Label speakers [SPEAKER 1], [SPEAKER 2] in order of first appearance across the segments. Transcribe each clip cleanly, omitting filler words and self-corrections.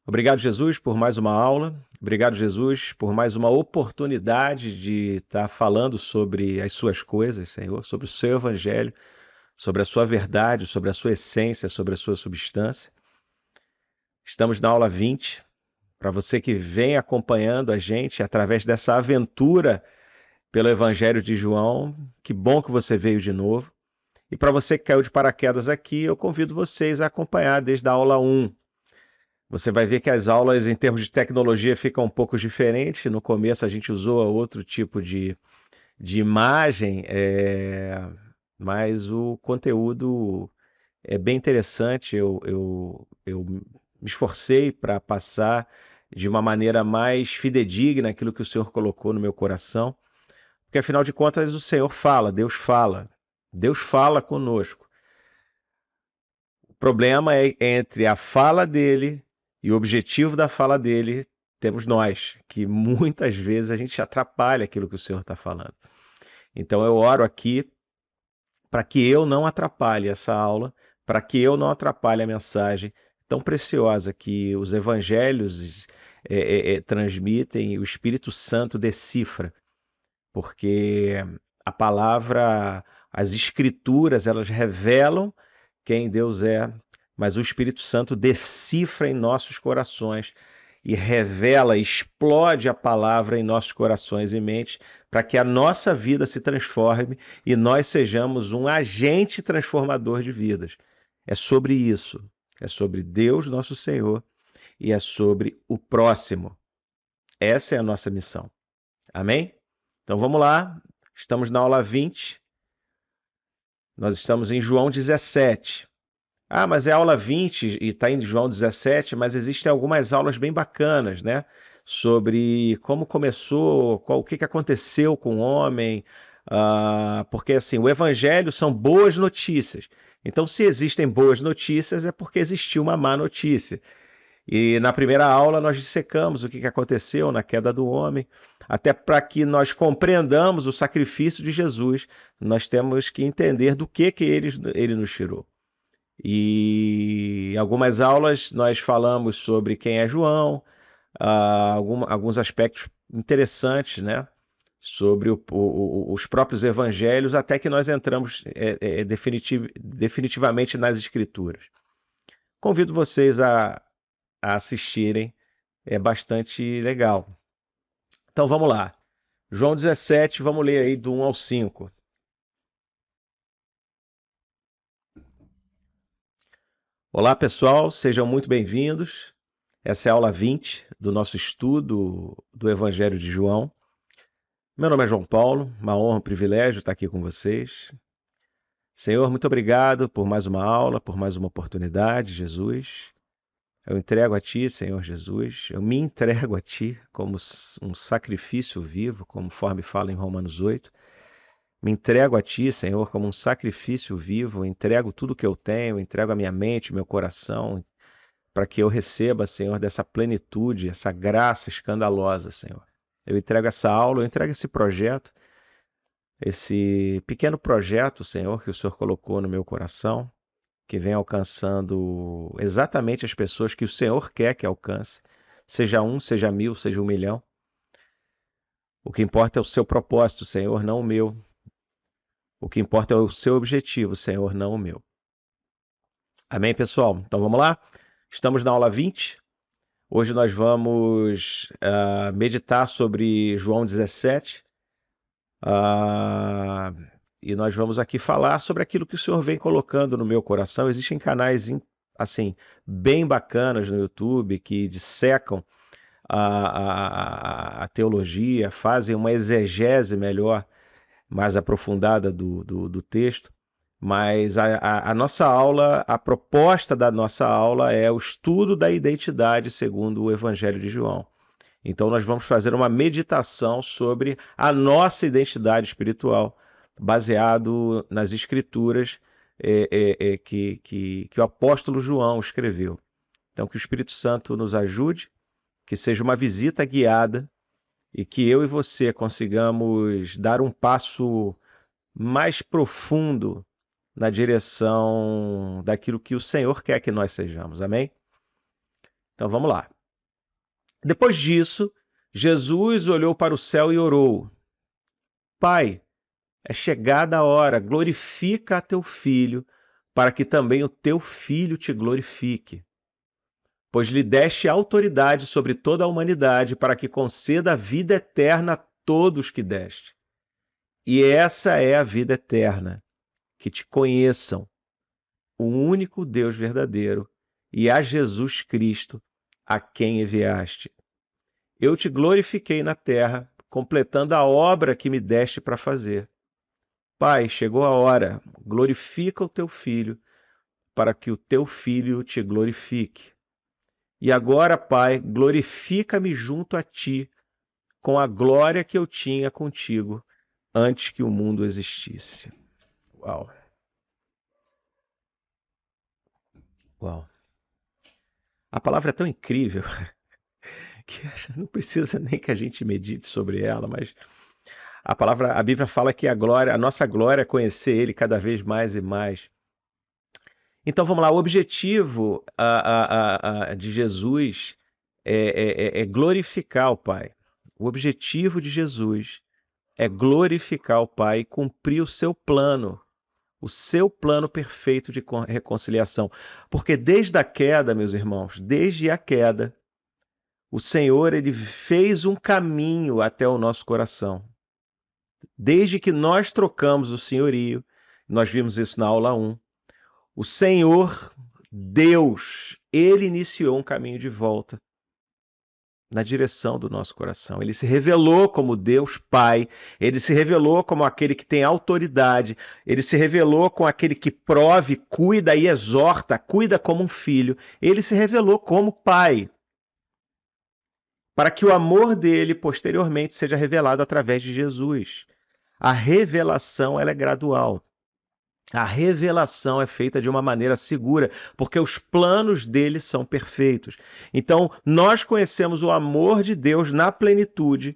[SPEAKER 1] Obrigado, Jesus, por mais uma aula. Obrigado, Jesus, por mais uma oportunidade de estar falando sobre as suas coisas, Senhor, sobre o seu evangelho, sobre a sua verdade, sobre a sua essência, sobre a sua substância. Estamos na aula 20. Para você que vem acompanhando a gente através dessa aventura pelo Evangelho de João, que bom que você veio de novo. E para você que caiu de paraquedas aqui, eu convido vocês a acompanhar desde a aula 1. Você vai ver que as aulas, em termos de tecnologia, ficam um pouco diferentes. No começo, a gente usou outro tipo de imagem, mas o conteúdo é bem interessante. Eu me esforcei para passar de uma maneira mais fidedigna aquilo que o Senhor colocou no meu coração, porque afinal de contas o Senhor fala, Deus fala conosco. O problema é entre a fala dele e o objetivo da fala dele, temos nós, que muitas vezes a gente atrapalha aquilo que o Senhor está falando. Então eu oro aqui para que eu não atrapalhe essa aula, para que eu não atrapalhe a mensagem tão preciosa que os evangelhos transmitem e o Espírito Santo decifra, porque a palavra, as escrituras, elas revelam quem Deus é, mas o Espírito Santo decifra em nossos corações e revela, explode a palavra em nossos corações e mentes, para que a nossa vida se transforme e nós sejamos um agente transformador de vidas. É sobre isso, é sobre Deus, nosso Senhor, e é sobre o próximo. Essa é a nossa missão. Amém? Então vamos lá, estamos na aula 20, nós estamos em João 17. Ah, mas é aula 20 e está em João 17, mas existem algumas aulas bem bacanas, né? Sobre como começou, o que aconteceu com o homem, porque assim, o evangelho são boas notícias. Então, se existem boas notícias, é porque existiu uma má notícia. E na primeira aula nós dissecamos o que aconteceu na queda do homem, até para que nós compreendamos o sacrifício de Jesus, nós temos que entender do que ele nos tirou. E em algumas aulas nós falamos sobre quem é João, alguns aspectos interessantes, né? Sobre os próprios evangelhos, até que nós entramos definitivamente nas escrituras. Convido vocês a assistirem, é bastante legal. Então vamos lá. João 17, vamos ler aí do 1 ao 5. Olá pessoal, sejam muito bem-vindos. Essa é a aula 20 do nosso estudo do Evangelho de João. Meu nome é João Paulo, uma honra, um privilégio estar aqui com vocês. Senhor, muito obrigado por mais uma aula, por mais uma oportunidade, Jesus. Eu entrego a Ti, Senhor Jesus, eu me entrego a Ti como um sacrifício vivo, conforme fala em Romanos 8. Me entrego a Ti, Senhor, como um sacrifício vivo, entrego tudo que eu tenho, entrego a minha mente, meu coração, para que eu receba, Senhor, dessa plenitude, essa graça escandalosa, Senhor. Eu entrego essa aula, eu entrego esse projeto, esse pequeno projeto, Senhor, que o Senhor colocou no meu coração, que vem alcançando exatamente as pessoas que o Senhor quer que alcance, seja um, seja mil, seja 1 milhão. O que importa é o seu propósito, Senhor, não o meu. O que importa é o seu objetivo, Senhor, não o meu. Amém, pessoal? Então vamos lá? Estamos na aula 20. Hoje nós vamos meditar sobre João 17. E nós vamos aqui falar sobre aquilo que o Senhor vem colocando no meu coração. Existem canais assim bem bacanas no YouTube que dissecam a teologia, fazem uma exegese melhor, mais aprofundada do texto. Mas a nossa aula, a proposta da nossa aula é o estudo da identidade segundo o Evangelho de João. Então, nós vamos fazer uma meditação sobre a nossa identidade espiritual, baseado nas escrituras que o apóstolo João escreveu. Então, que o Espírito Santo nos ajude, que seja uma visita guiada e que eu e você consigamos dar um passo mais profundo na direção daquilo que o Senhor quer que nós sejamos. Amém? Então, vamos lá. Depois disso, Jesus olhou para o céu e orou: Pai, é chegada a hora, glorifica a teu filho, para que também o teu filho te glorifique. Pois lhe deste autoridade sobre toda a humanidade, para que conceda a vida eterna a todos que deste. E essa é a vida eterna, que te conheçam, o único Deus verdadeiro, e a Jesus Cristo, a quem enviaste. Eu te glorifiquei na terra, completando a obra que me deste para fazer. Pai, chegou a hora, glorifica o teu filho, para que o teu filho te glorifique. E agora, Pai, glorifica-me junto a ti, com a glória que eu tinha contigo antes que o mundo existisse. Uau! Uau! A palavra é tão incrível que não precisa nem que a gente medite sobre ela, mas a Bíblia fala que a nossa glória é conhecer Ele cada vez mais e mais. Então vamos lá, o objetivo de Jesus é glorificar o Pai. O objetivo de Jesus é glorificar o Pai e cumprir o seu plano perfeito de reconciliação. Porque desde a queda, meus irmãos, desde a queda, o Senhor ele fez um caminho até o nosso coração. Desde que nós trocamos o senhorio, nós vimos isso na aula 1, o Senhor, Deus, ele iniciou um caminho de volta na direção do nosso coração. Ele se revelou como Deus Pai, ele se revelou como aquele que tem autoridade, ele se revelou como aquele que prove, cuida e exorta, cuida como um filho. Ele se revelou como Pai, para que o amor dele posteriormente seja revelado através de Jesus. A revelação ela é gradual. A revelação é feita de uma maneira segura, porque os planos dele são perfeitos. Então, nós conhecemos o amor de Deus na plenitude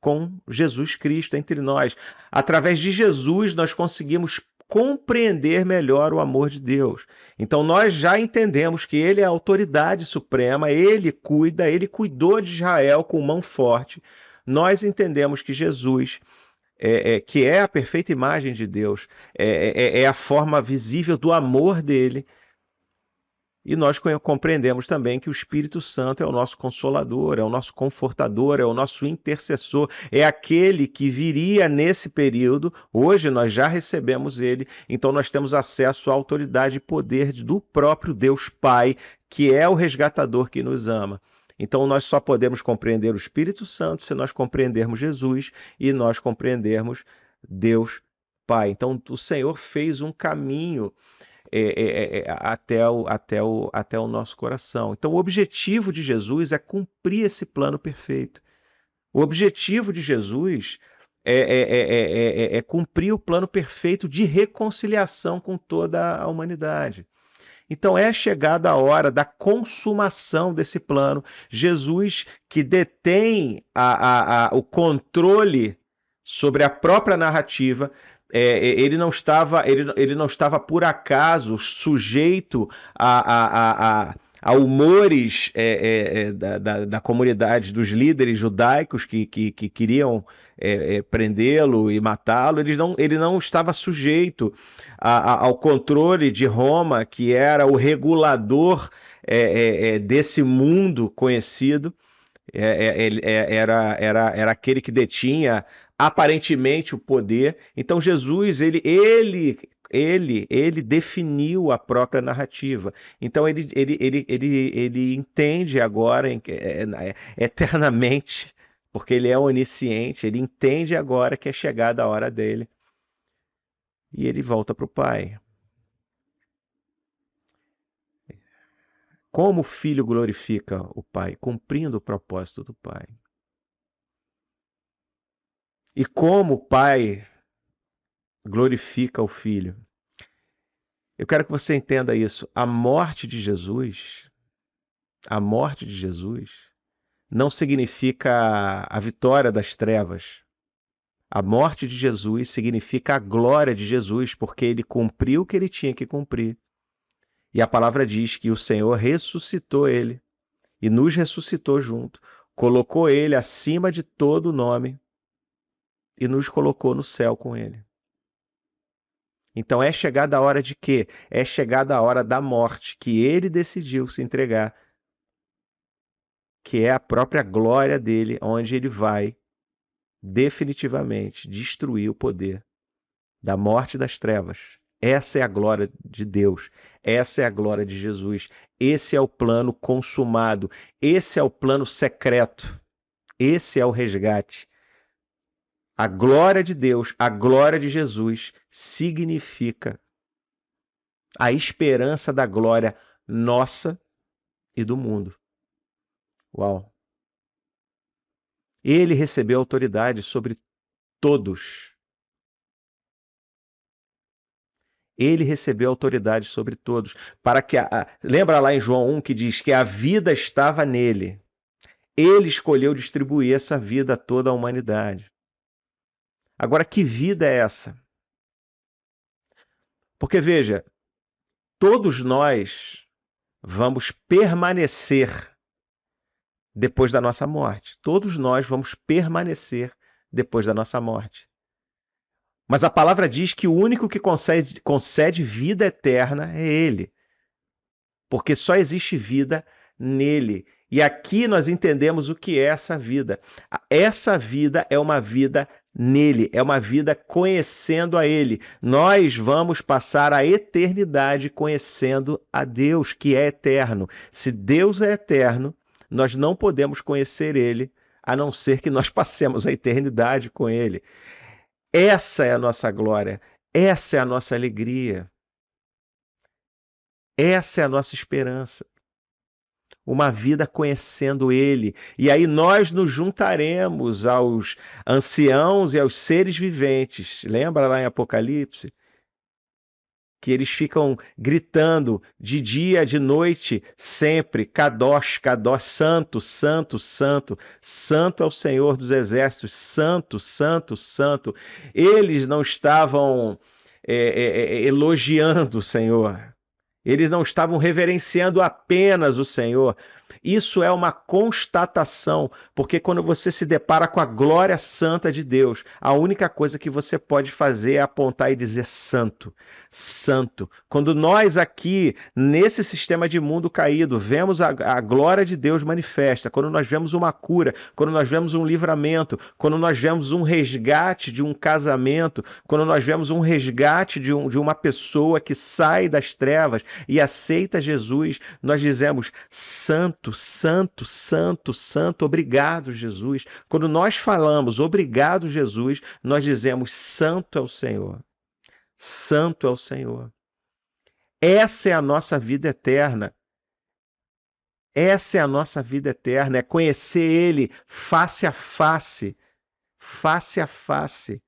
[SPEAKER 1] com Jesus Cristo entre nós. Através de Jesus, nós conseguimos compreender melhor o amor de Deus. Então, nós já entendemos que ele é a autoridade suprema, ele cuida, ele cuidou de Israel com mão forte. Nós entendemos que Jesus que é a perfeita imagem de Deus, é a forma visível do amor dele. E nós compreendemos também que o Espírito Santo é o nosso consolador, é o nosso confortador, é o nosso intercessor, é aquele que viria nesse período. Hoje nós já recebemos ele, então nós temos acesso à autoridade e poder do próprio Deus Pai, que é o resgatador que nos ama. Então nós só podemos compreender o Espírito Santo se nós compreendermos Jesus e nós compreendermos Deus Pai. Então o Senhor fez um caminho até o nosso coração. Então, o objetivo de Jesus é cumprir esse plano perfeito. O objetivo de Jesus é cumprir o plano perfeito de reconciliação com toda a humanidade. Então é chegada a hora da consumação desse plano. Jesus, que detém o controle sobre a própria narrativa, ele não estava por acaso sujeito a humores da comunidade, dos líderes judaicos que queriam prendê-lo e matá-lo. Ele não estava sujeito ao controle de Roma, que era o regulador desse mundo conhecido. Era aquele que detinha aparentemente o poder. Então Jesus ele definiu a própria narrativa. Então ele entende agora eternamente, porque ele é onisciente, ele entende agora que é chegada a hora dele. E ele volta para o Pai. Como o Filho glorifica o Pai? Cumprindo o propósito do Pai. E como o Pai glorifica o Filho? Eu quero que você entenda isso. A morte de Jesus não significa a vitória das trevas. A morte de Jesus significa a glória de Jesus, porque ele cumpriu o que ele tinha que cumprir. E a palavra diz que o Senhor ressuscitou ele. e nos ressuscitou junto, colocou ele acima de todo nome e nos colocou no céu com ele. Então é chegada a hora de quê? É chegada a hora da morte, que ele decidiu se entregar, que é a própria glória dele, onde ele vai definitivamente destruir o poder da morte e das trevas. Essa é a glória de Deus, essa é a glória de Jesus. Esse é o plano consumado, esse é o plano secreto, esse é o resgate. A glória de Deus, a glória de Jesus significa a esperança da glória nossa e do mundo. Uau! Ele recebeu autoridade sobre todos. Ele recebeu autoridade sobre todos. Para que lembra lá em João 1 que diz que a vida estava nele. Ele escolheu distribuir essa vida a toda a humanidade. Agora, que vida é essa? Porque veja, todos nós vamos permanecer depois da nossa morte. Todos nós vamos permanecer depois da nossa morte. Mas a palavra diz que o único que concede vida eterna é Ele. Porque só existe vida nele. E aqui nós entendemos o que é essa vida. Essa vida é uma vida nele, é uma vida conhecendo a Ele. Nós vamos passar a eternidade conhecendo a Deus, que é eterno. Se Deus é eterno, nós não podemos conhecer Ele, a não ser que nós passemos a eternidade com Ele. Essa é a nossa glória, essa é a nossa alegria, essa é a nossa esperança. Uma vida conhecendo Ele. E aí nós nos juntaremos aos anciãos e aos seres viventes. Lembra lá em Apocalipse? Que eles ficam gritando de dia, de noite, sempre, Kadosh, Kadosh, Santo, Santo, Santo, Santo é o Senhor dos Exércitos, Santo, Santo, Santo. Eles não estavam elogiando o Senhor. Eles não estavam reverenciando apenas o Senhor. Isso é uma constatação, porque quando você se depara com a glória santa de Deus, a única coisa que você pode fazer é apontar e dizer santo, santo. Quando nós aqui, nesse sistema de mundo caído, vemos a glória de Deus manifesta, quando nós vemos uma cura, quando nós vemos um livramento, quando nós vemos um resgate de um casamento, quando nós vemos um resgate de uma pessoa que sai das trevas e aceita Jesus, nós dizemos santo, santo, santo, santo, obrigado, Jesus. Quando nós falamos obrigado, Jesus, nós dizemos santo é o Senhor. Santo é o Senhor. Essa é a nossa vida eterna. Essa é a nossa vida eterna, é conhecer Ele face a face. Face a face.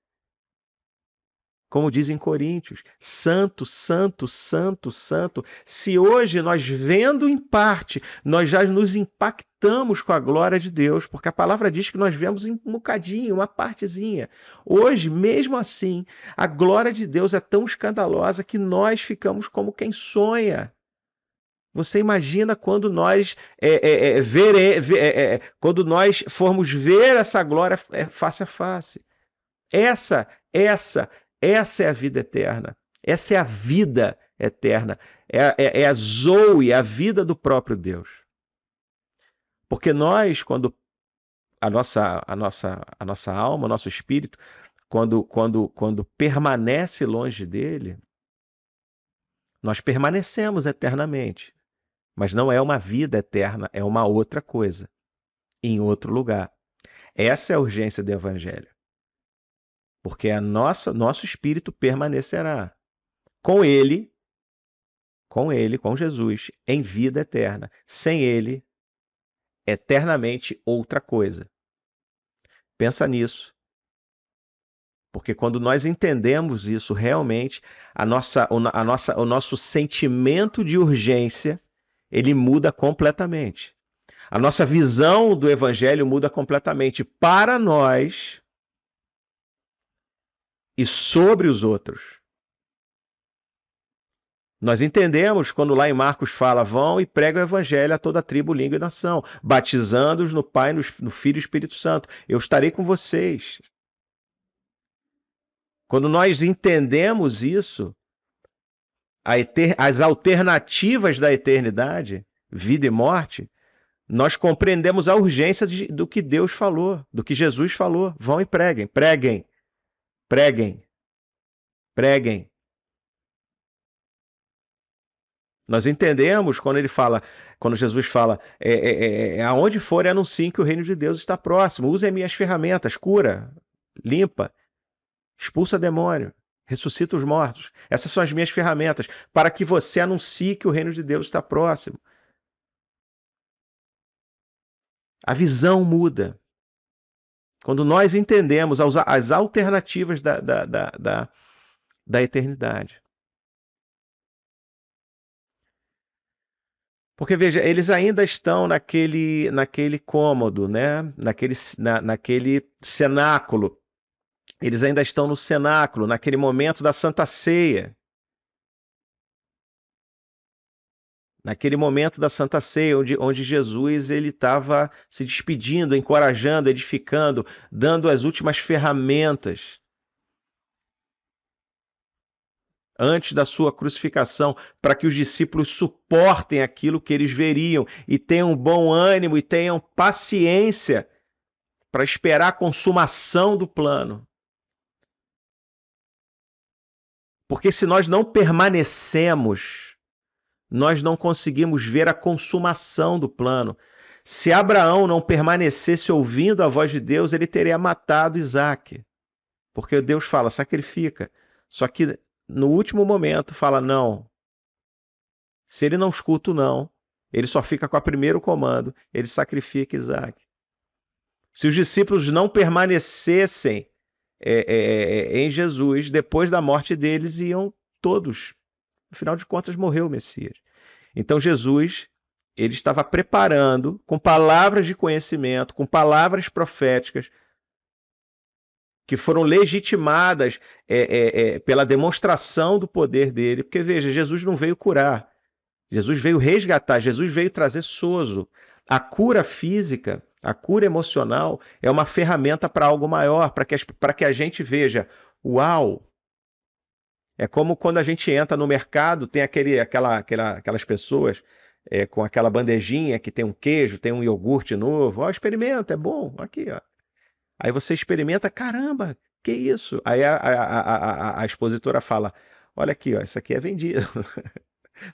[SPEAKER 1] Como diz em Coríntios, santo, santo, santo, santo. Se hoje nós vendo em parte, nós já nos impactamos com a glória de Deus, porque a palavra diz que nós vemos um bocadinho, uma partezinha. Hoje, mesmo assim, a glória de Deus é tão escandalosa que nós ficamos como quem sonha. Você imagina quando nós quando nós formos ver essa glória face a face. Essa, essa, essa é a vida eterna. Essa é a vida eterna. É a Zoe, a vida do próprio Deus. Porque nós, quando a nossa alma, o nosso espírito, quando permanece longe dele, nós permanecemos eternamente. Mas não é uma vida eterna, é uma outra coisa, em outro lugar. Essa é a urgência do Evangelho. Porque nosso espírito permanecerá com ele, com Jesus, em vida eterna. Sem ele, eternamente outra coisa. Pensa nisso. Porque quando nós entendemos isso realmente, o nosso sentimento de urgência, ele muda completamente. A nossa visão do Evangelho muda completamente para nós e sobre os outros. Nós entendemos quando lá em Marcos fala, vão e pregam o evangelho a toda tribo, língua e nação, batizando-os no Pai, no Filho e Espírito Santo. Eu estarei com vocês. Quando nós entendemos isso, as alternativas da eternidade, vida e morte, nós compreendemos a urgência do que Deus falou, do que Jesus falou. Vão e preguem, preguem, preguem, preguem. Nós entendemos quando ele fala, quando Jesus fala, aonde for, anunciem que o reino de Deus está próximo. Usem minhas ferramentas, cura, limpa, expulsa demônio, ressuscita os mortos. Essas são as minhas ferramentas para que você anuncie que o reino de Deus está próximo. A visão muda. Quando nós entendemos as alternativas da eternidade. Porque, veja, eles ainda estão naquele cômodo, né? naquele cenáculo. Eles ainda estão no cenáculo, naquele momento da Santa Ceia. Naquele momento da Santa Ceia, onde Jesus ele estava se despedindo, encorajando, edificando, dando as últimas ferramentas antes da sua crucificação, para que os discípulos suportem aquilo que eles veriam e tenham bom ânimo e tenham paciência para esperar a consumação do plano. Porque se nós não permanecemos, nós não conseguimos ver a consumação do plano. Se Abraão não permanecesse ouvindo a voz de Deus, ele teria matado Isaque. Porque Deus fala, sacrifica. Só que no último momento fala, não. Se ele não escuta o não, ele só fica com o primeiro comando, ele sacrifica Isaque. Se os discípulos não permanecessem em Jesus, depois da morte deles, iam todos. Afinal de contas, morreu o Messias. Então Jesus, ele estava preparando com palavras de conhecimento, com palavras proféticas, que foram legitimadas pela demonstração do poder dele. Porque, veja, Jesus não veio curar, Jesus veio resgatar, Jesus veio trazer sozo. A cura física, a cura emocional é uma ferramenta para algo maior, para que a gente veja, uau! É como quando a gente entra no mercado, tem aquelas pessoas com aquela bandejinha que tem um queijo, tem um iogurte novo. Ó, experimenta, é bom. Aqui, ó. Aí você experimenta, caramba, que isso? Aí a expositora fala, olha aqui, ó, isso aqui é vendido.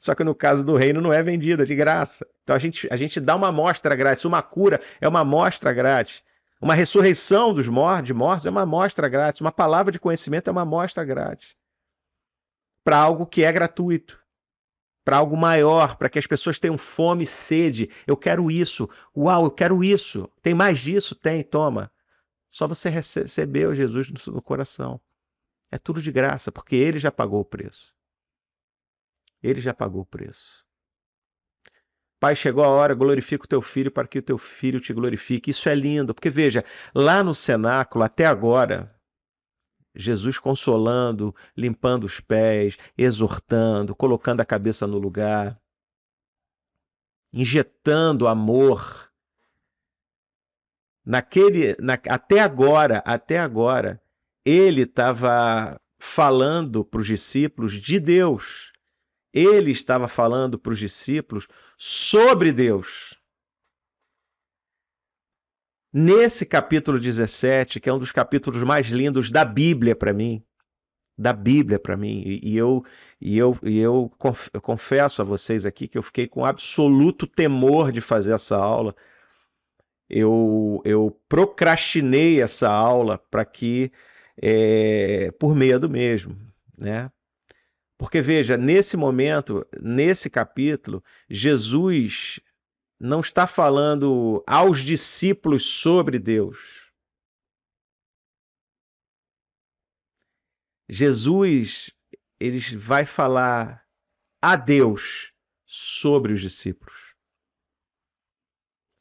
[SPEAKER 1] Só que no caso do reino não é vendido, é de graça. Então a gente dá uma amostra grátis. Uma cura é uma amostra grátis. Uma ressurreição de mortos é uma amostra grátis. Uma palavra de conhecimento é uma amostra grátis. Para algo que é gratuito. Para algo maior, para que as pessoas tenham fome e sede. Eu quero isso. Uau, eu quero isso. Tem mais disso? Tem, toma. Só você recebeu Jesus no coração. É tudo de graça, porque ele já pagou o preço. Ele já pagou o preço. Pai, chegou a hora, glorifica o teu filho para que o teu filho te glorifique. Isso é lindo, porque veja, lá no cenáculo, até agora, Jesus consolando, limpando os pés, exortando, colocando a cabeça no lugar, injetando amor. Até agora, ele estava falando para os discípulos de Deus. Ele estava falando para os discípulos sobre Deus. Nesse capítulo 17, que é um dos capítulos mais lindos da Bíblia para mim, eu confesso a vocês aqui que eu fiquei com absoluto temor de fazer essa aula. Eu procrastinei essa aula para que, por medo mesmo, né? Porque veja, nesse momento, nesse capítulo, Jesus não está falando aos discípulos sobre Deus. Jesus, ele vai falar a Deus sobre os discípulos.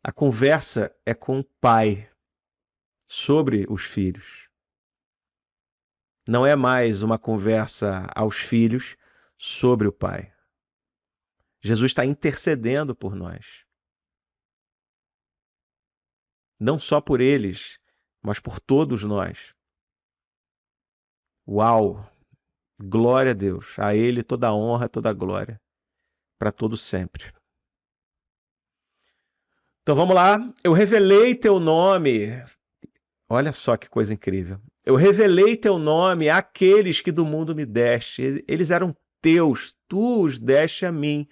[SPEAKER 1] A conversa é com o Pai sobre os filhos. Não é mais uma conversa aos filhos sobre o Pai. Jesus está intercedendo por nós. Não só por eles, mas por todos nós. Uau! Glória a Deus. A Ele toda a honra, toda a glória, para todo sempre. Então vamos lá. Eu revelei teu nome. Olha só que coisa incrível. Eu revelei teu nome àqueles que do mundo me deste. Eles eram teus, tu os deste a mim,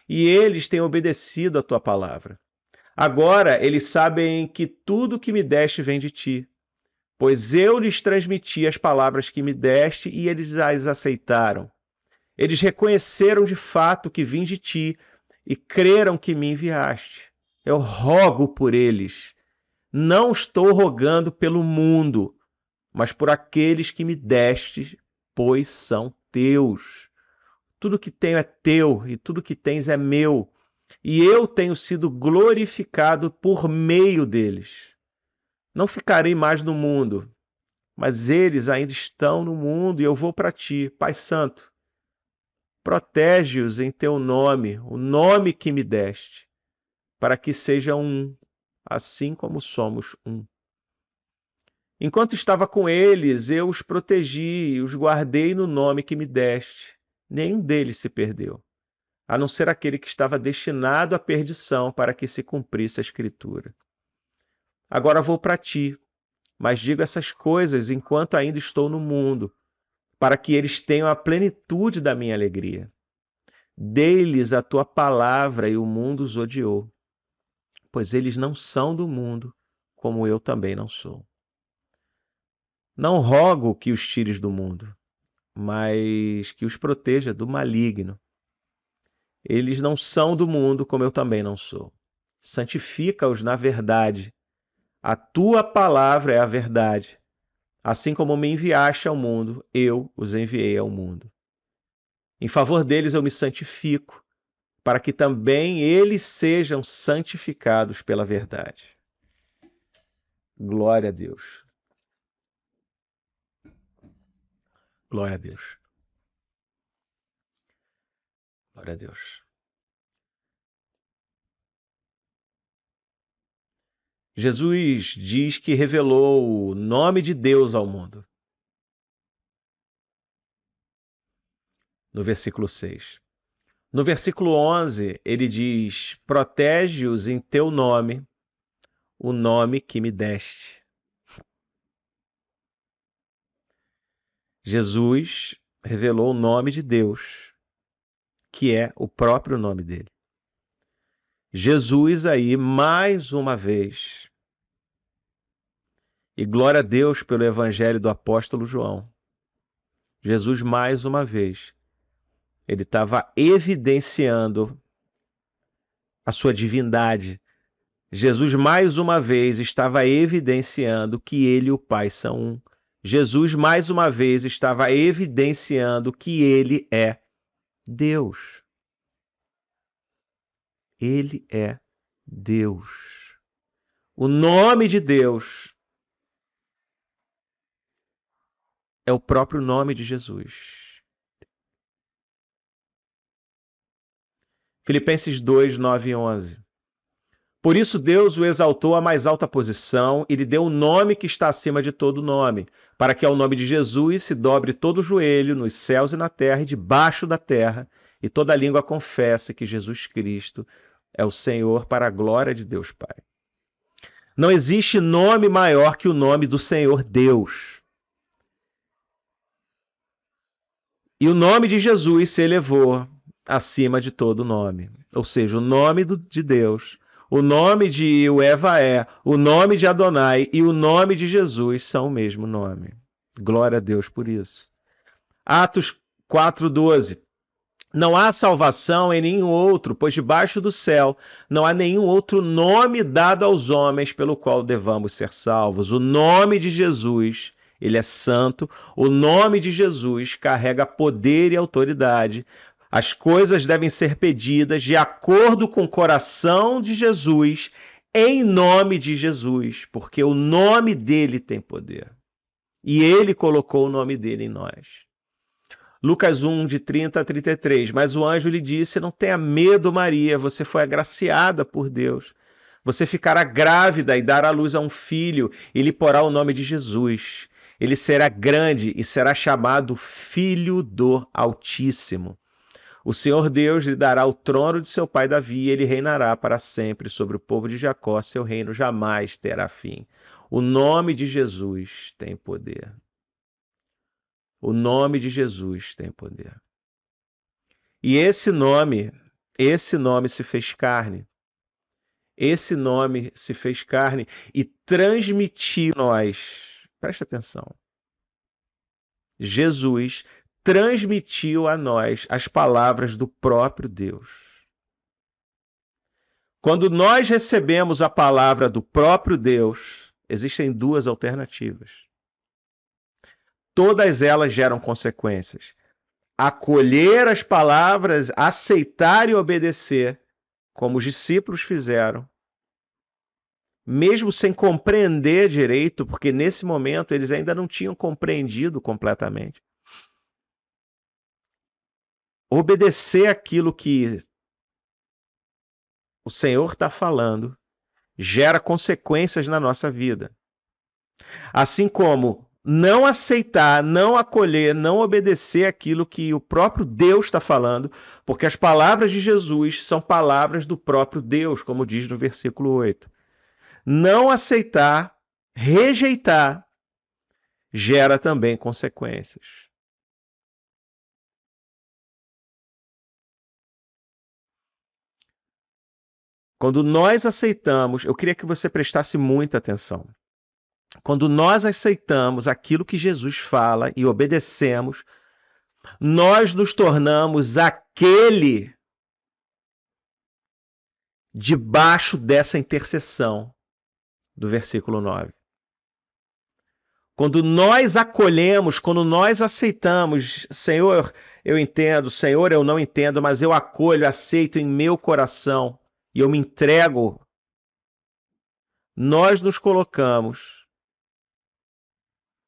[SPEAKER 1] e eles têm obedecido a tua palavra. Agora eles sabem que tudo que me deste vem de ti, pois eu lhes transmiti as palavras que me deste e eles as aceitaram. Eles reconheceram de fato que vim de ti e creram que me enviaste. Eu rogo por eles. Não estou rogando pelo mundo, mas por aqueles que me deste, pois são teus. Tudo que tenho é teu e tudo que tens é meu, e eu tenho sido glorificado por meio deles. Não ficarei mais no mundo, mas eles ainda estão no mundo e eu vou para ti, Pai Santo. Protege-os em teu nome, o nome que me deste, para que sejam um, assim como somos um. Enquanto estava com eles, eu os protegi e os guardei no nome que me deste. Nenhum deles se perdeu, a não ser aquele que estava destinado à perdição para que se cumprisse a Escritura. Agora vou para ti, mas digo essas coisas enquanto ainda estou no mundo, para que eles tenham a plenitude da minha alegria. Dei-lhes a tua palavra e o mundo os odiou, pois eles não são do mundo, como eu também não sou. Não rogo que os tires do mundo, mas que os proteja do maligno. Eles não são do mundo, como eu também não sou. Santifica-os na verdade. A tua palavra é a verdade. Assim como me enviaste ao mundo, eu os enviei ao mundo. Em favor deles eu me santifico, para que também eles sejam santificados pela verdade. Glória a Deus. Glória a Deus. Glória a Deus. Jesus diz que revelou o nome de Deus ao mundo. No versículo 6. No versículo 11, ele diz: protege-os em teu nome, o nome que me deste. Jesus revelou o nome de Deus, que é o próprio nome dele. Jesus aí, mais uma vez, e glória a Deus pelo evangelho do apóstolo João. Jesus, mais uma vez, ele estava evidenciando a sua divindade. Jesus, mais uma vez, estava evidenciando que ele e o Pai são um. Jesus, mais uma vez, estava evidenciando que ele é Deus. Ele é Deus. O nome de Deus é o próprio nome de Jesus. Filipenses 2, 9 e 11. Por isso Deus o exaltou à mais alta posição e lhe deu o nome que está acima de todo nome, para que ao nome de Jesus se dobre todo o joelho nos céus e na terra e debaixo da terra, e toda língua confesse que Jesus Cristo é o Senhor, para a glória de Deus Pai. Não existe nome maior que o nome do Senhor Deus. E o nome de Jesus se elevou acima de todo nome. Ou seja, o nome de Deus, o nome de Uevaé, o nome de Adonai e o nome de Jesus são o mesmo nome. Glória a Deus por isso. Atos 4:12. Não há salvação em nenhum outro, pois debaixo do céu não há nenhum outro nome dado aos homens pelo qual devamos ser salvos. O nome de Jesus, ele é santo. O nome de Jesus carrega poder e autoridade. As coisas devem ser pedidas de acordo com o coração de Jesus, em nome de Jesus, porque o nome dele tem poder. E ele colocou o nome dele em nós. Lucas 1, de 30 a 33. Mas o anjo lhe disse: Não tenha medo, Maria, você foi agraciada por Deus. Você ficará grávida e dará à luz a um filho, e lhe porá o nome de Jesus. Ele será grande e será chamado Filho do Altíssimo. O Senhor Deus lhe dará o trono de seu pai Davi, e ele reinará para sempre sobre o povo de Jacó. Seu reino jamais terá fim. O nome de Jesus tem poder. O nome de Jesus tem poder. E esse nome se fez carne. Esse nome se fez carne e transmitiu a nós. Presta atenção. Jesus transmitiu a nós as palavras do próprio Deus. Quando nós recebemos a palavra do próprio Deus, existem duas alternativas. Todas elas geram consequências. Acolher as palavras, aceitar e obedecer, como os discípulos fizeram, mesmo sem compreender direito, porque nesse momento eles ainda não tinham compreendido completamente. Obedecer aquilo que o Senhor está falando gera consequências na nossa vida. Assim como não aceitar, não acolher, não obedecer aquilo que o próprio Deus está falando, porque as palavras de Jesus são palavras do próprio Deus, como diz no versículo 8. Não aceitar, rejeitar, gera também consequências. Quando nós aceitamos, eu queria que você prestasse muita atenção. Quando nós aceitamos aquilo que Jesus fala e obedecemos, nós nos tornamos aquele debaixo dessa intercessão do versículo 9. Quando nós acolhemos, quando nós aceitamos, Senhor, eu entendo, Senhor, eu não entendo, mas eu acolho, aceito em meu coração e eu me entrego, nós nos colocamos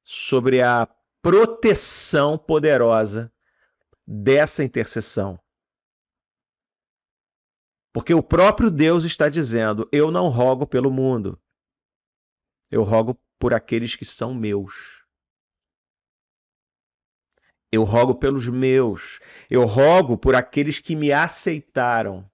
[SPEAKER 1] sobre a proteção poderosa dessa intercessão. Porque o próprio Deus está dizendo: eu não rogo pelo mundo, eu rogo por aqueles que são meus. Eu rogo pelos meus. Eu rogo por aqueles que me aceitaram.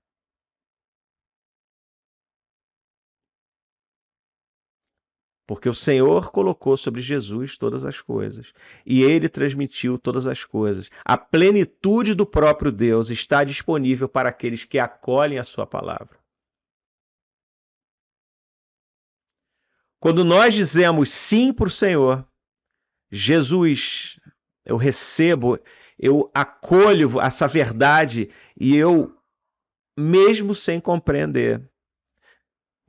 [SPEAKER 1] Porque o Senhor colocou sobre Jesus todas as coisas. E ele transmitiu todas as coisas. A plenitude do próprio Deus está disponível para aqueles que acolhem a sua palavra. Quando nós dizemos sim para o Senhor, Jesus, eu recebo, eu acolho essa verdade e eu, mesmo sem compreender,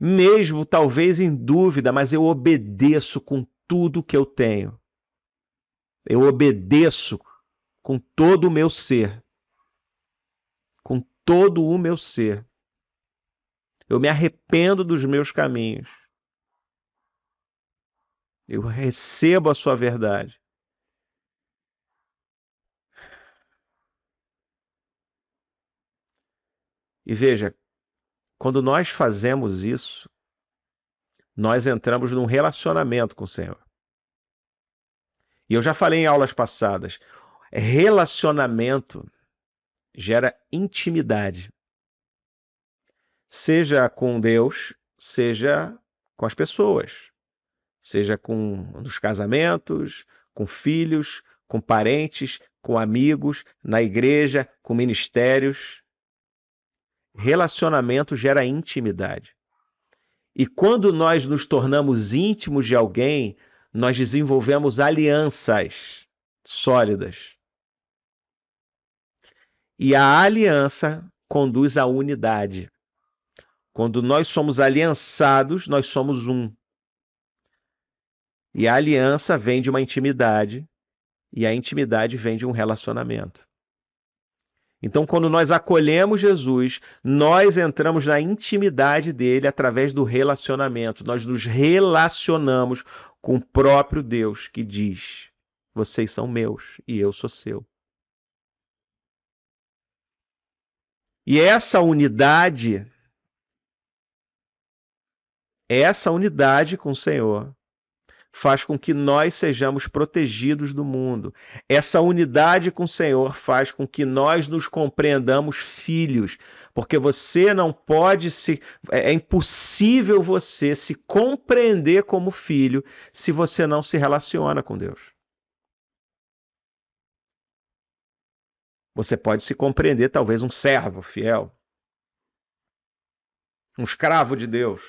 [SPEAKER 1] mesmo talvez em dúvida, mas eu obedeço com tudo que eu tenho. Eu obedeço com todo o meu ser. Com todo o meu ser. Eu me arrependo dos meus caminhos. Eu recebo a sua verdade. E veja, quando nós fazemos isso, nós entramos num relacionamento com o Senhor. E eu já falei em aulas passadas, relacionamento gera intimidade. Seja com Deus, seja com as pessoas. Seja com nos casamentos, com filhos, com parentes, com amigos, na igreja, com ministérios. Relacionamento gera intimidade. E quando nós nos tornamos íntimos de alguém, nós desenvolvemos alianças sólidas. E a aliança conduz à unidade. Quando nós somos aliançados, nós somos um. E a aliança vem de uma intimidade, e a intimidade vem de um relacionamento. Então, quando nós acolhemos Jesus, nós entramos na intimidade dele através do relacionamento. Nós nos relacionamos com o próprio Deus que diz: vocês são meus e eu sou seu. E essa unidade com o Senhor faz com que nós sejamos protegidos do mundo. Essa unidade com o Senhor faz com que nós nos compreendamos filhos, porque você não pode se. É impossível você se compreender como filho se você não se relaciona com Deus. Você pode se compreender, talvez, um servo fiel, um escravo de Deus.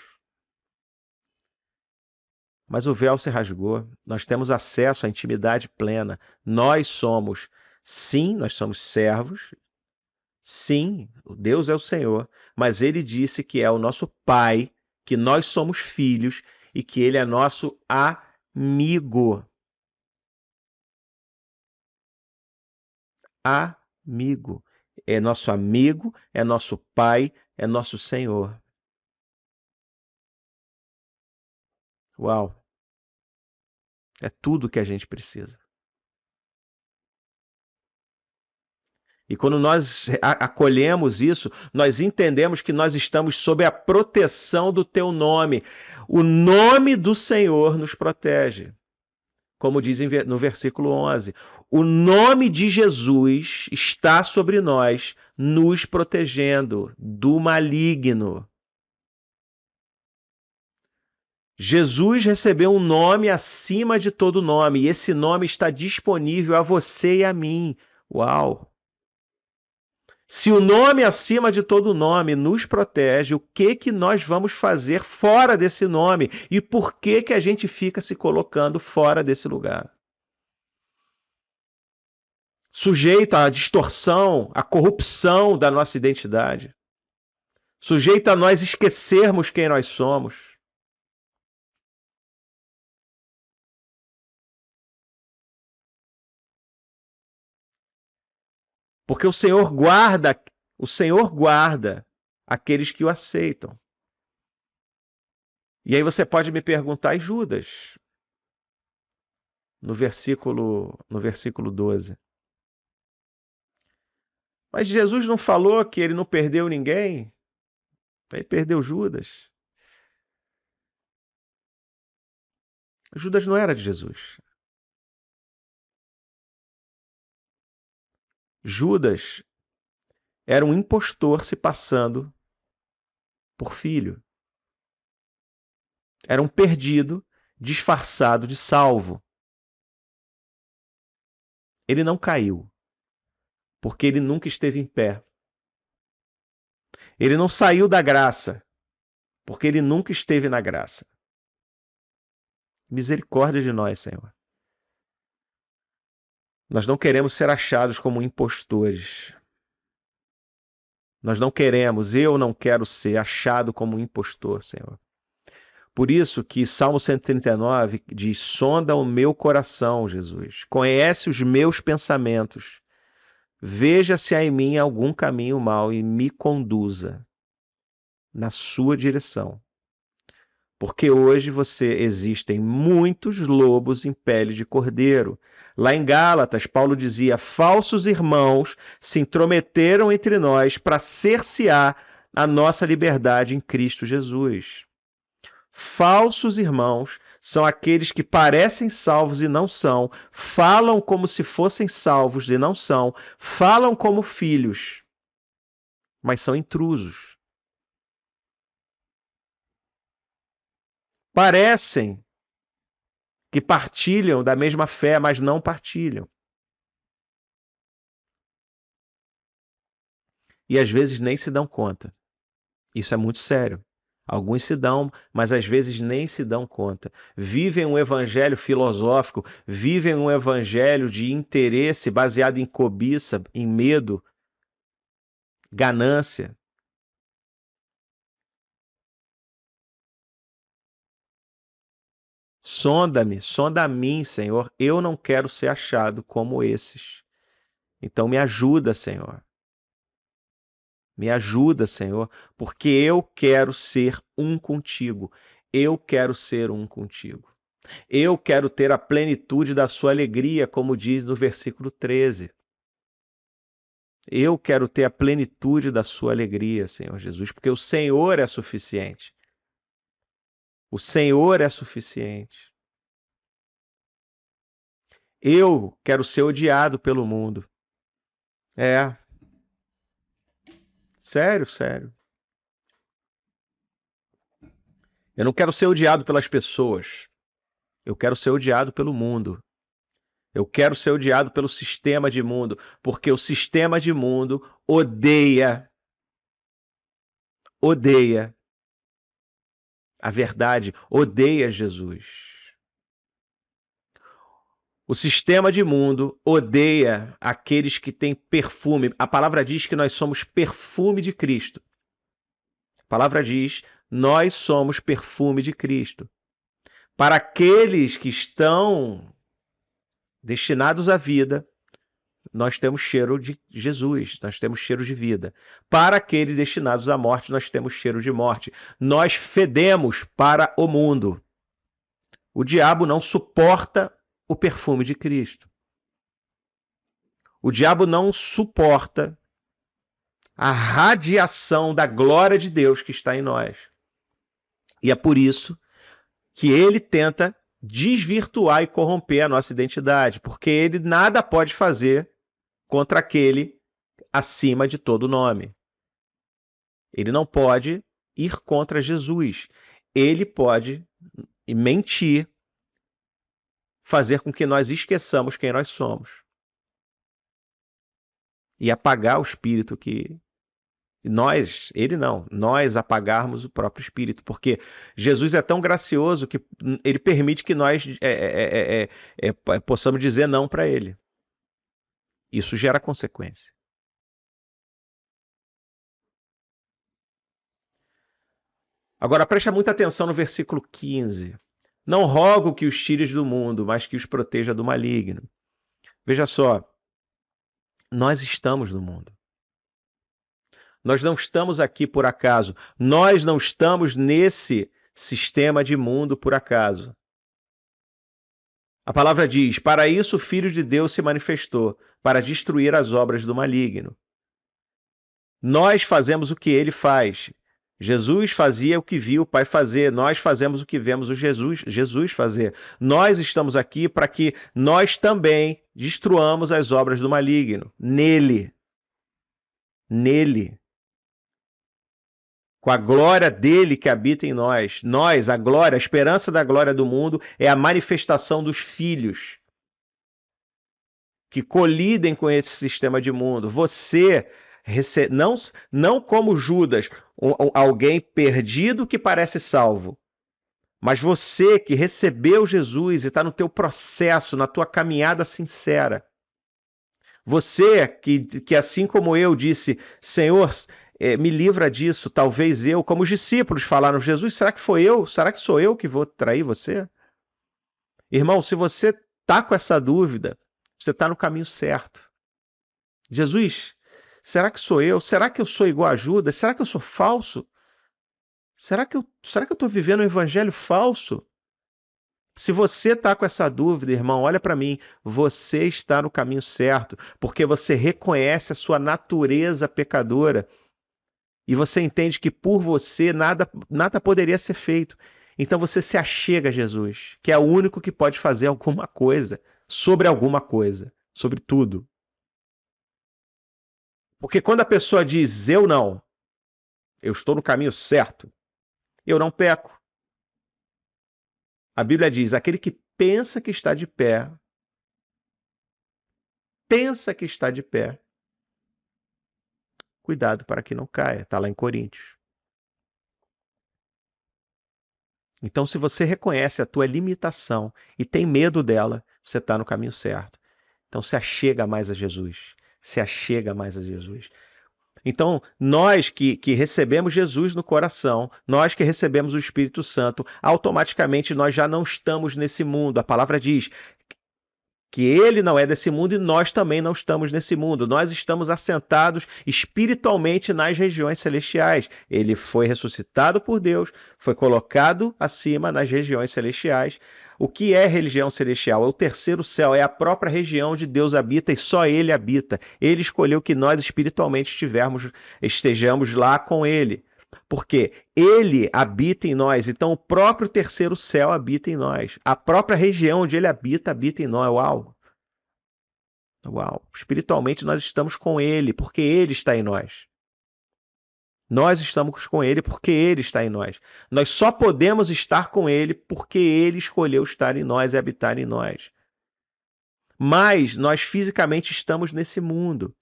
[SPEAKER 1] Mas o véu se rasgou, nós temos acesso à intimidade plena. Nós somos servos. Sim, Deus é o Senhor, mas ele disse que é o nosso Pai, que nós somos filhos e que ele é nosso amigo. Amigo. É nosso amigo, é nosso Pai, é nosso Senhor. Uau! É tudo que a gente precisa. E quando nós acolhemos isso, nós entendemos que nós estamos sob a proteção do teu nome. O nome do Senhor nos protege. Como diz no versículo 11: o nome de Jesus está sobre nós, nos protegendo do maligno. Jesus recebeu um nome acima de todo nome, e esse nome está disponível a você e a mim. Uau! Se o nome acima de todo nome nos protege, o que que nós vamos fazer fora desse nome? E por que que a gente fica se colocando fora desse lugar? Sujeito à distorção, à corrupção da nossa identidade. Sujeito a nós esquecermos quem nós somos. Porque o Senhor guarda aqueles que o aceitam. E aí você pode me perguntar, e Judas? No versículo 12. Mas Jesus não falou que ele não perdeu ninguém? Ele perdeu Judas. Judas não era de Jesus. Judas era um impostor se passando por filho. Era um perdido disfarçado de salvo. Ele não caiu, porque ele nunca esteve em pé. Ele não saiu da graça, porque ele nunca esteve na graça. Misericórdia de nós, Senhor. Nós não queremos ser achados como impostores. Nós não queremos, eu não quero ser achado como um impostor, Senhor. Por isso que Salmo 139 diz: sonda o meu coração, Jesus. Conhece os meus pensamentos. Veja se há em mim algum caminho mau e me conduza na sua direção. Porque hoje existem muitos lobos em pele de cordeiro. Lá em Gálatas, Paulo dizia: falsos irmãos se intrometeram entre nós para cercear a nossa liberdade em Cristo Jesus. Falsos irmãos são aqueles que parecem salvos e não são, falam como se fossem salvos e não são, falam como filhos, mas são intrusos. Parecem que partilham da mesma fé, mas não partilham. E às vezes nem se dão conta. Isso é muito sério. Alguns se dão, mas às vezes nem se dão conta. Vivem um evangelho filosófico, vivem um evangelho de interesse baseado em cobiça, em medo, ganância. Sonda-me, sonda a mim, Senhor. Eu não quero ser achado como esses. Então me ajuda, Senhor. Me ajuda, Senhor, porque eu quero ser um contigo. Eu quero ser um contigo. Eu quero ter a plenitude da sua alegria, como diz no versículo 13. Eu quero ter a plenitude da sua alegria, Senhor Jesus, porque o Senhor é suficiente. O Senhor é suficiente. Eu quero ser odiado pelo mundo. É, sério, sério. Eu não quero ser odiado pelas pessoas. Eu quero ser odiado pelo mundo. Eu quero ser odiado pelo sistema de mundo, porque o sistema de mundo odeia a verdade, odeia Jesus. O sistema de mundo odeia aqueles que têm perfume. A palavra diz que nós somos perfume de Cristo. A palavra diz, nós somos perfume de Cristo. Para aqueles que estão destinados à vida, nós temos cheiro de Jesus, nós temos cheiro de vida. Para aqueles destinados à morte, nós temos cheiro de morte. Nós fedemos para o mundo. O diabo não suporta o perfume de Cristo. O diabo não suporta a radiação da glória de Deus que está em nós. E é por isso que ele tenta desvirtuar e corromper a nossa identidade, porque ele nada pode fazer contra aquele acima de todo nome. Ele não pode ir contra Jesus. Ele pode mentir, fazer com que nós esqueçamos quem nós somos e apagar o espírito que ele não, nós apagarmos o próprio espírito, porque Jesus é tão gracioso que ele permite que nós possamos dizer não para ele. Isso gera consequência. Agora preste muita atenção no versículo 15. Não rogo que os tires do mundo, mas que os proteja do maligno. Veja só, nós estamos no mundo. Nós não estamos aqui por acaso. Nós não estamos nesse sistema de mundo por acaso. A palavra diz: para isso o Filho de Deus se manifestou, para destruir as obras do maligno. Nós fazemos o que ele faz. Jesus fazia o que viu o Pai fazer. Nós fazemos o que vemos o Jesus fazer. Nós estamos aqui para que nós também destruamos as obras do maligno. Nele. Nele. Com a glória dele que habita em nós. Nós, a glória, a esperança da glória do mundo é a manifestação dos filhos que colidem com esse sistema de mundo. Você, não como Judas, alguém perdido que parece salvo, mas você que recebeu Jesus e está no teu processo, na tua caminhada sincera. Você que assim como eu disse, Senhor, me livra disso, talvez eu, como os discípulos falaram, Jesus, será que foi eu? Será que sou eu que vou trair você? Irmão, se você está com essa dúvida, você está no caminho certo. Jesus, será que sou eu? Será que eu sou igual a Judas? Será que eu sou falso? Será que eu estou vivendo um evangelho falso? Se você está com essa dúvida, irmão, olha para mim, você está no caminho certo, porque você reconhece a sua natureza pecadora e você entende que por você nada poderia ser feito. Então você se achega a Jesus, que é o único que pode fazer alguma coisa, sobre tudo. Porque quando a pessoa diz eu não, eu estou no caminho certo, eu não peco. A Bíblia diz, aquele que pensa que está de pé, cuidado para que não caia. Está lá em Coríntios. Então, se você reconhece a tua limitação e tem medo dela, você está no caminho certo. Então, se achega mais a Jesus. Se achega mais a Jesus. Então, nós que recebemos Jesus no coração, nós que recebemos o Espírito Santo, automaticamente nós já não estamos nesse mundo. A palavra diz que ele não é desse mundo e nós também não estamos nesse mundo. Nós estamos assentados espiritualmente nas regiões celestiais. Ele foi ressuscitado por Deus, foi colocado acima nas regiões celestiais. O que é religião celestial? É o terceiro céu, é a própria região onde Deus habita e só ele habita. Ele escolheu que nós espiritualmente estejamos lá com ele. Porque ele habita em nós, então o próprio terceiro céu habita em nós. A própria região onde ele habita, habita em nós. Uau! Uau! Espiritualmente nós estamos com ele, porque ele está em nós. Nós estamos com ele porque ele está em nós. Nós só podemos estar com ele porque ele escolheu estar em nós e habitar em nós. Mas nós fisicamente estamos nesse mundo.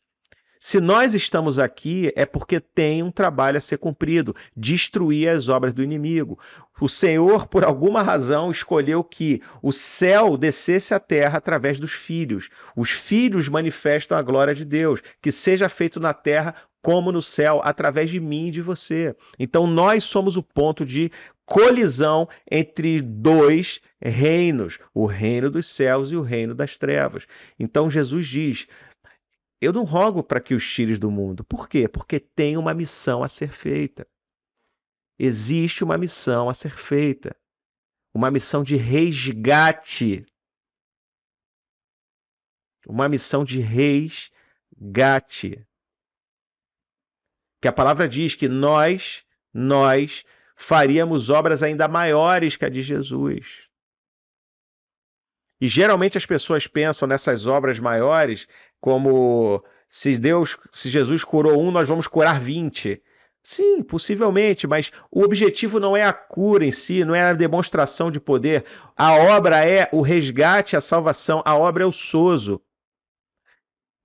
[SPEAKER 1] Se nós estamos aqui, é porque tem um trabalho a ser cumprido, destruir as obras do inimigo. O Senhor, por alguma razão, escolheu que o céu descesse à terra através dos filhos. Os filhos manifestam a glória de Deus, que seja feito na terra como no céu, através de mim e de você. Então nós somos o ponto de colisão entre dois reinos, o reino dos céus e o reino das trevas. Então Jesus diz: eu não rogo para que os tires do mundo. Por quê? Porque tem uma missão a ser feita. Existe uma missão a ser feita. Uma missão de resgate. Uma missão de resgate. Que a palavra diz que nós faríamos obras ainda maiores que a de Jesus. E geralmente as pessoas pensam nessas obras maiores como se Jesus curou um, nós vamos curar 20. Sim, possivelmente, mas o objetivo não é a cura em si, não é a demonstração de poder. A obra é o resgate, a salvação, a obra é o sozo.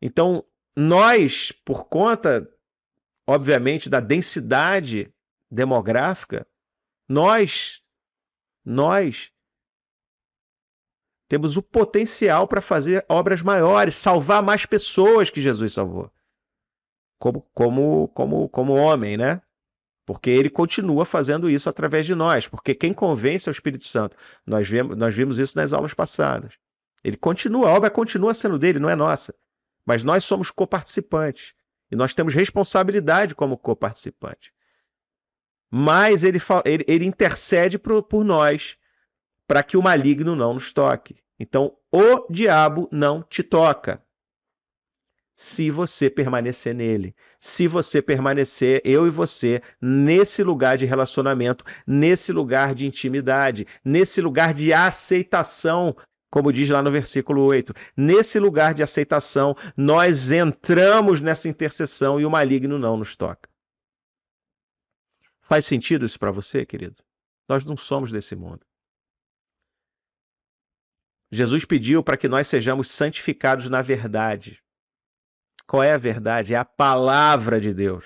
[SPEAKER 1] Então, nós, por conta, obviamente, da densidade demográfica, nós temos o potencial para fazer obras maiores, salvar mais pessoas que Jesus salvou. Como homem, né? Porque ele continua fazendo isso através de nós. Porque quem convence é o Espírito Santo. Nós vimos isso nas aulas passadas. Ele continua, a obra continua sendo dele, não é nossa. Mas nós somos coparticipantes. E nós temos responsabilidade como coparticipante. Mas ele intercede por nós para que o maligno não nos toque. Então, o diabo não te toca. Se você permanecer nele, se você permanecer, eu e você, nesse lugar de relacionamento, nesse lugar de intimidade, nesse lugar de aceitação, como diz lá no versículo 8, nesse lugar de aceitação, nós entramos nessa intercessão e o maligno não nos toca. Faz sentido isso para você, querido? Nós não somos desse mundo. Jesus pediu para que nós sejamos santificados na verdade. Qual é a verdade? É a palavra de Deus.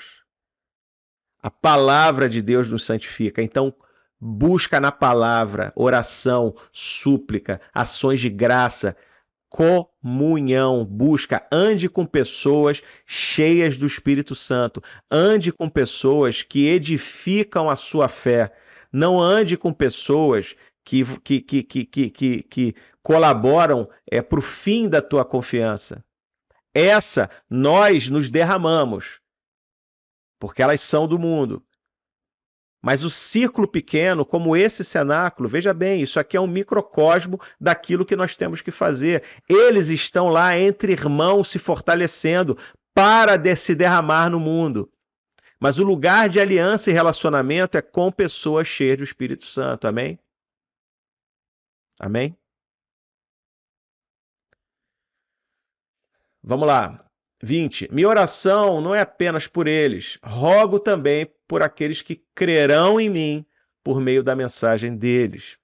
[SPEAKER 1] A palavra de Deus nos santifica. Então, busca na palavra oração, súplica, ações de graça, comunhão. Busca, ande com pessoas cheias do Espírito Santo. Ande com pessoas que edificam a sua fé. Não ande com pessoas que colaboram para o fim da tua confiança. Essa nós nos derramamos, porque elas são do mundo. Mas o círculo pequeno, como esse cenáculo, veja bem, isso aqui é um microcosmo daquilo que nós temos que fazer. Eles estão lá entre irmãos se fortalecendo para se derramar no mundo. Mas o lugar de aliança e relacionamento é com pessoas cheias do Espírito Santo. Amém? Amém? Vamos lá. 20. Minha oração não é apenas por eles, rogo também por aqueles que crerão em mim por meio da mensagem deles,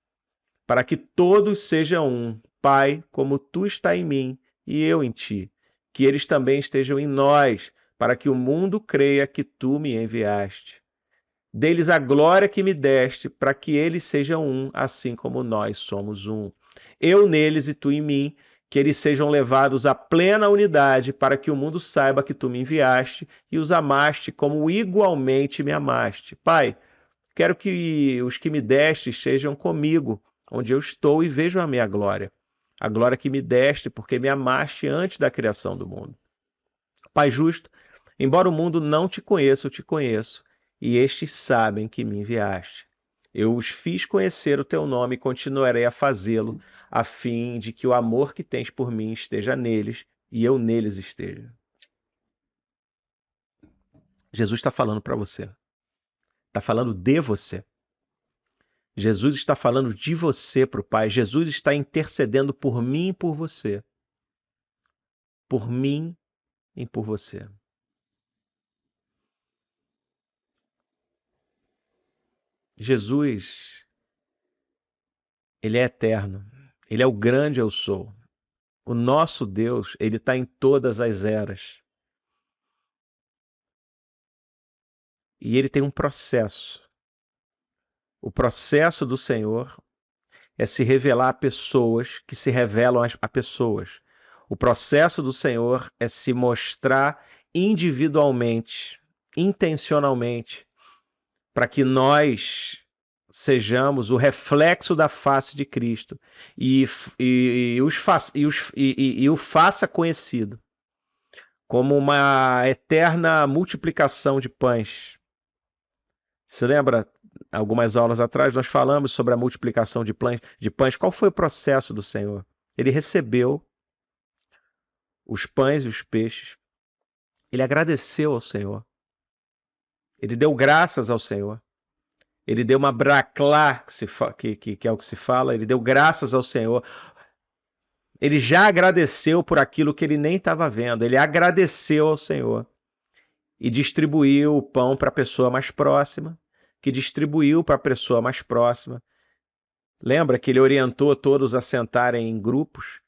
[SPEAKER 1] para que todos sejam um, Pai, como tu está em mim e eu em ti, que eles também estejam em nós, para que o mundo creia que tu me enviaste. Dê-lhes a glória que me deste, para que eles sejam um, assim como nós somos um. Eu neles e tu em mim, que eles sejam levados à plena unidade, para que o mundo saiba que tu me enviaste e os amaste como igualmente me amaste. Pai, quero que os que me deste estejam comigo, onde eu estou, e vejam a minha glória, a glória que me deste, porque me amaste antes da criação do mundo. Pai justo, embora o mundo não te conheça, eu te conheço, e estes sabem que me enviaste. Eu os fiz conhecer o teu nome e continuarei a fazê-lo, a fim de que o amor que tens por mim esteja neles e eu neles esteja. Jesus está falando para você. Está falando de você. Jesus está falando de você para o Pai. Jesus está intercedendo por mim e por você. Por mim e por você. Jesus, ele é eterno. Ele é o grande eu sou. O nosso Deus, ele está em todas as eras. E ele tem um processo. O processo do Senhor é se revelar a pessoas que se revelam a pessoas. O processo do Senhor é se mostrar individualmente, intencionalmente, para que nós sejamos o reflexo da face de Cristo e o faça conhecido como uma eterna multiplicação de pães. Você lembra, algumas aulas atrás, nós falamos sobre a multiplicação de pães. Qual foi o processo do Senhor? Ele recebeu os pães e os peixes. Ele agradeceu ao Senhor. Ele deu graças ao Senhor. Ele deu uma braclá, que é o que se fala. Ele deu graças ao Senhor. Ele já agradeceu por aquilo que ele nem estava vendo. Ele agradeceu ao Senhor. E distribuiu o pão para a pessoa mais próxima, que distribuiu para a pessoa mais próxima. Lembra que ele orientou todos a sentarem em grupos?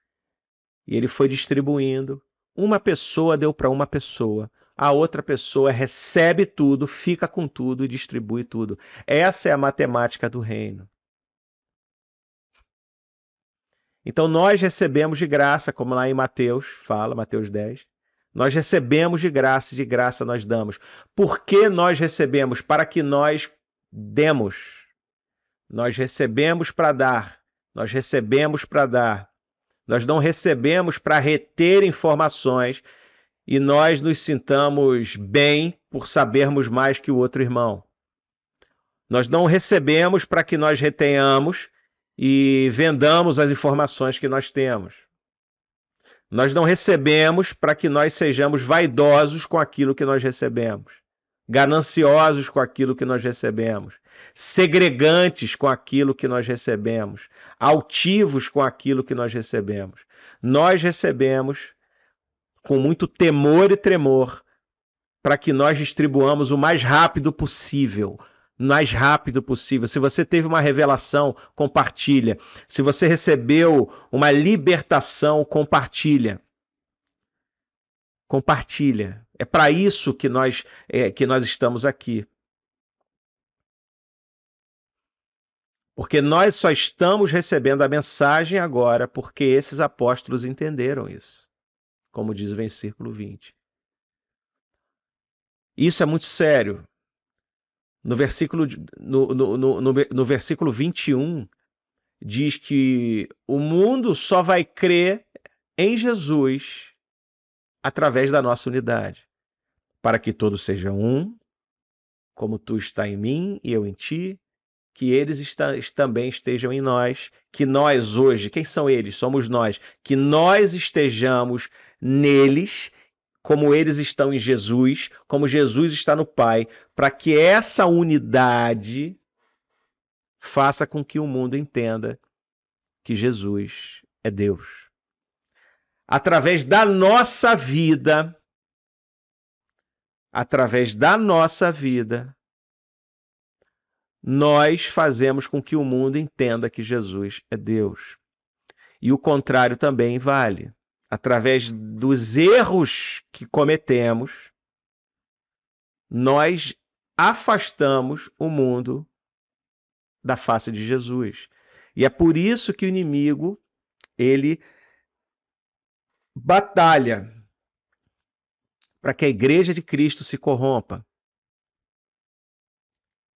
[SPEAKER 1] E ele foi distribuindo. Uma pessoa deu para uma pessoa. A outra pessoa recebe tudo, fica com tudo e distribui tudo. Essa é a matemática do reino. Então nós recebemos de graça, como lá em Mateus fala, Mateus 10. Nós recebemos de graça nós damos. Por que nós recebemos? Para que nós demos. Nós recebemos para dar. Nós recebemos para dar. Nós não recebemos para reter informações e nós nos sintamos bem por sabermos mais que o outro irmão. Nós não recebemos para que nós retenhamos e vendamos as informações que nós temos. Nós não recebemos para que nós sejamos vaidosos com aquilo que nós recebemos, gananciosos com aquilo que nós recebemos, segregantes com aquilo que nós recebemos, altivos com aquilo que nós recebemos. Nós recebemos com muito temor e tremor para que nós distribuamos o mais rápido possível. Mais rápido possível. Se você teve uma revelação, compartilha. Se você recebeu uma libertação, compartilha. Compartilha. É para isso que nós estamos aqui. Porque nós só estamos recebendo a mensagem agora porque esses apóstolos entenderam isso. Como diz o versículo 20. Isso é muito sério. No versículo 21, diz que o mundo só vai crer em Jesus através da nossa unidade, para que todos sejam um, como tu está em mim e eu em ti, que eles também estejam em nós, que nós hoje, quem são eles? Somos nós, que nós estejamos neles, como eles estão em Jesus, como Jesus está no Pai, para que essa unidade faça com que o mundo entenda que Jesus é Deus. Através da nossa vida, nós fazemos com que o mundo entenda que Jesus é Deus. E o contrário também vale. Através dos erros que cometemos, nós afastamos o mundo da face de Jesus. E é por isso que o inimigo, ele batalha para que a igreja de Cristo se corrompa.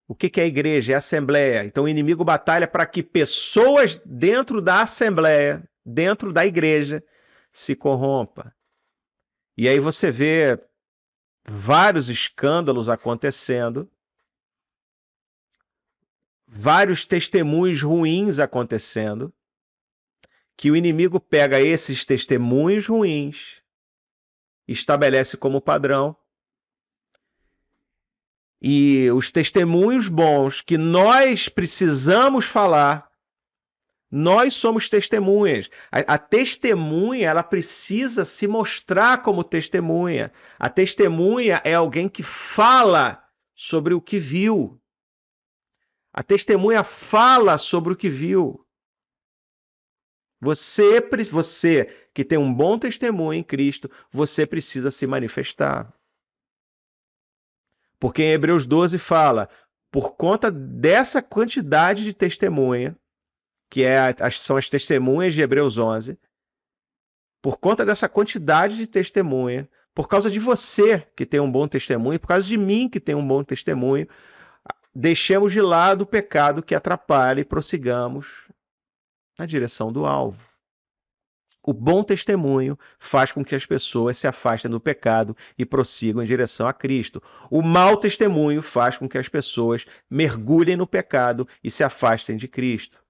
[SPEAKER 1] O que é a igreja? É a assembleia. Então o inimigo batalha para que pessoas dentro da assembleia, dentro da igreja se corrompa. E aí você vê vários escândalos acontecendo, vários testemunhos ruins acontecendo, que o inimigo pega esses testemunhos ruins, estabelece como padrão, e os testemunhos bons que nós precisamos falar, nós somos testemunhas. A testemunha, ela precisa se mostrar como testemunha. A testemunha é alguém que fala sobre o que viu. A testemunha fala sobre o que viu. Você que tem um bom testemunho em Cristo, você precisa se manifestar. Porque em Hebreus 12 fala, por conta dessa quantidade de testemunha, que são as testemunhas de Hebreus 11, por conta dessa quantidade de testemunha, por causa de você que tem um bom testemunho, por causa de mim que tem um bom testemunho, deixemos de lado o pecado que atrapalha e prossigamos na direção do alvo. O bom testemunho faz com que as pessoas se afastem do pecado e prossigam em direção a Cristo. O mau testemunho faz com que as pessoas mergulhem no pecado e se afastem de Cristo.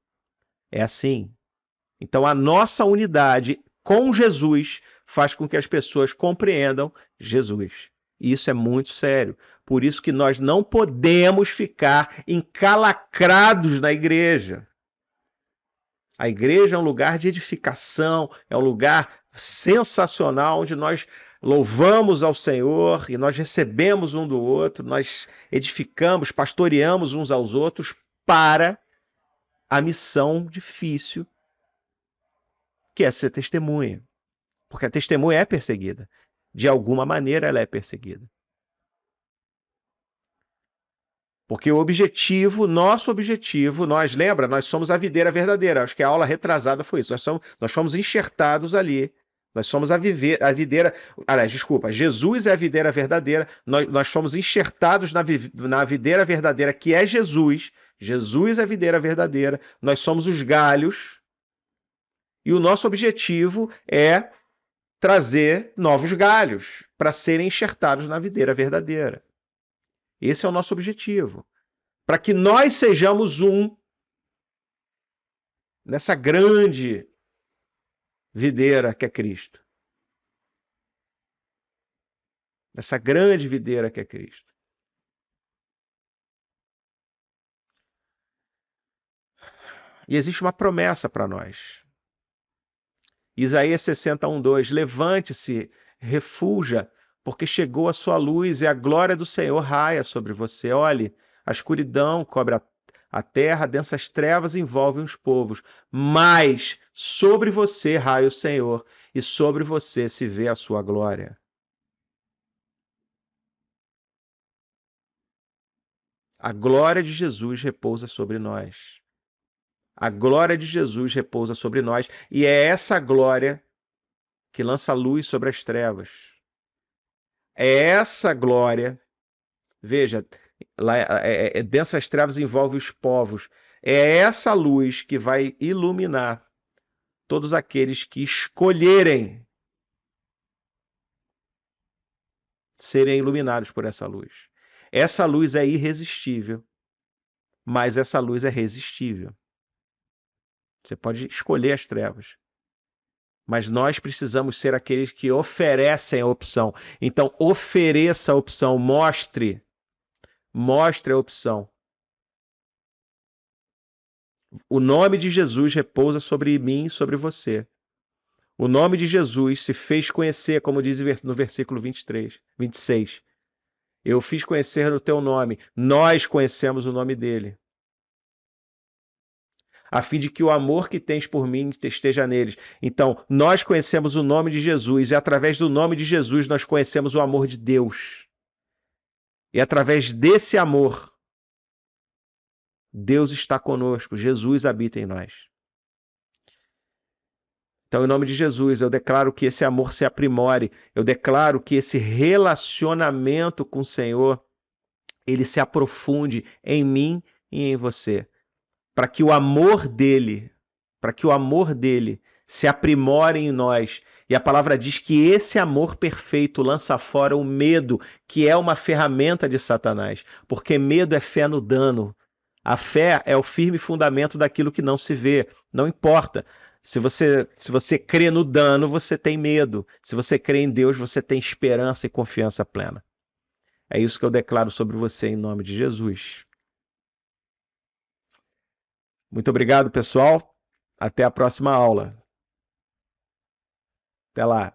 [SPEAKER 1] É assim. Então, a nossa unidade com Jesus faz com que as pessoas compreendam Jesus. E isso é muito sério. Por isso que nós não podemos ficar encalacrados na igreja. A igreja é um lugar de edificação, é um lugar sensacional, onde nós louvamos ao Senhor e nós recebemos um do outro, nós edificamos, pastoreamos uns aos outros para a missão difícil, que é ser testemunha. Porque a testemunha é perseguida. De alguma maneira ela é perseguida. Porque o objetivo, nosso objetivo, nós somos a videira verdadeira. Acho que a aula retrasada foi isso. Nós fomos enxertados ali. Nós somos a videira. Aliás, desculpa, Jesus é a videira verdadeira. Nós fomos enxertados na videira verdadeira, que é Jesus. Jesus é a videira verdadeira. Nós somos os galhos. E o nosso objetivo é trazer novos galhos para serem enxertados na videira verdadeira. Esse é o nosso objetivo. Para que nós sejamos um nessa grande videira que é Cristo. Nessa grande videira que é Cristo. E existe uma promessa para nós. Isaías 61:2, levante-se, refulja, porque chegou a sua luz e a glória do Senhor raia sobre você. Olhe, a escuridão cobre a terra, densas trevas envolvem os povos, mas sobre você raia o Senhor e sobre você se vê a sua glória. A glória de Jesus repousa sobre nós. A glória de Jesus repousa sobre nós e é essa glória que lança luz sobre as trevas. É essa glória, veja, densas trevas envolve os povos. É essa luz que vai iluminar todos aqueles que escolherem serem iluminados por essa luz. Essa luz é irresistível, mas essa luz é resistível. Você pode escolher as trevas, mas nós precisamos ser aqueles que oferecem a opção. Então, ofereça a opção, mostre a opção. O nome de Jesus repousa sobre mim e sobre você. O nome de Jesus se fez conhecer, como diz no versículo 26. Eu fiz conhecer o teu nome. Nós conhecemos o nome dele. A fim de que o amor que tens por mim esteja neles. Então, nós conhecemos o nome de Jesus e através do nome de Jesus nós conhecemos o amor de Deus. E através desse amor, Deus está conosco, Jesus habita em nós. Então, em nome de Jesus, eu declaro que esse amor se aprimore, eu declaro que esse relacionamento com o Senhor, ele se aprofunde em mim e em você, para que o amor dele se aprimorem em nós. E a palavra diz que esse amor perfeito lança fora o medo, que é uma ferramenta de Satanás, porque medo é fé no dano. A fé é o firme fundamento daquilo que não se vê. Não importa. Se você crê no dano, você tem medo. Se você crê em Deus, você tem esperança e confiança plena. É isso que eu declaro sobre você em nome de Jesus. Muito obrigado, pessoal. Até a próxima aula. Até lá.